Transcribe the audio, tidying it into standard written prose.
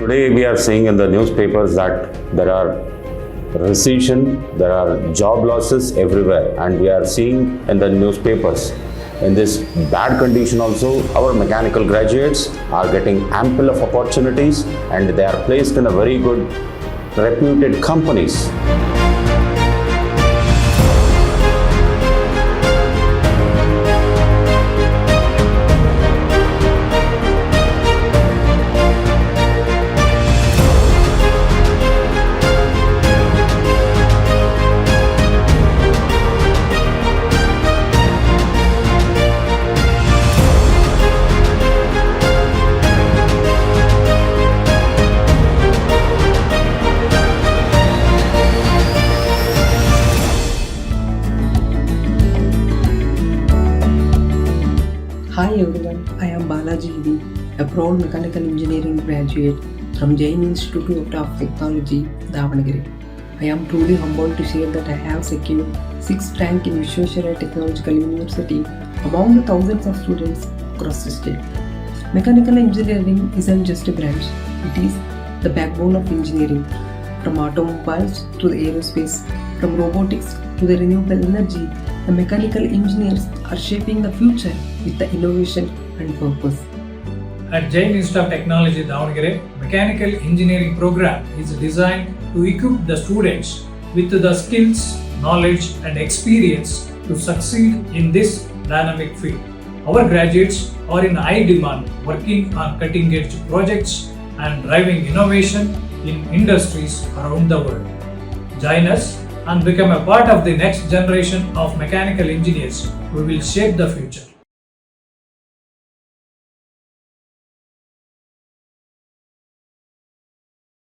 Today we are seeing in the newspapers that there are recession, there are job losses everywhere, and we are seeing in the newspapers in this bad condition also our mechanical graduates are getting ample of opportunities and they are placed in a very good reputed companies. Hi everyone, I am Balaji, a proud mechanical engineering graduate from J.I.T Institute of Technology, Davangere. I am truly humbled to share that I have secured 6th rank in Viswesvaraya Technological University among the thousands of students across the state. Mechanical engineering isn't just a branch, it is the backbone of engineering. From automobiles to the aerospace, from robotics to the renewable energy, the mechanical engineers are shaping the future with the innovation and purpose. At J.I.T Institute of Technology, Davangere, Mechanical Engineering program is designed to equip the students with the skills, knowledge and experience to succeed in this dynamic field. Our graduates are in high demand, working on cutting-edge projects and driving innovation in industries around the world. Join us and become a part of the next generation of mechanical engineers who will shape the future.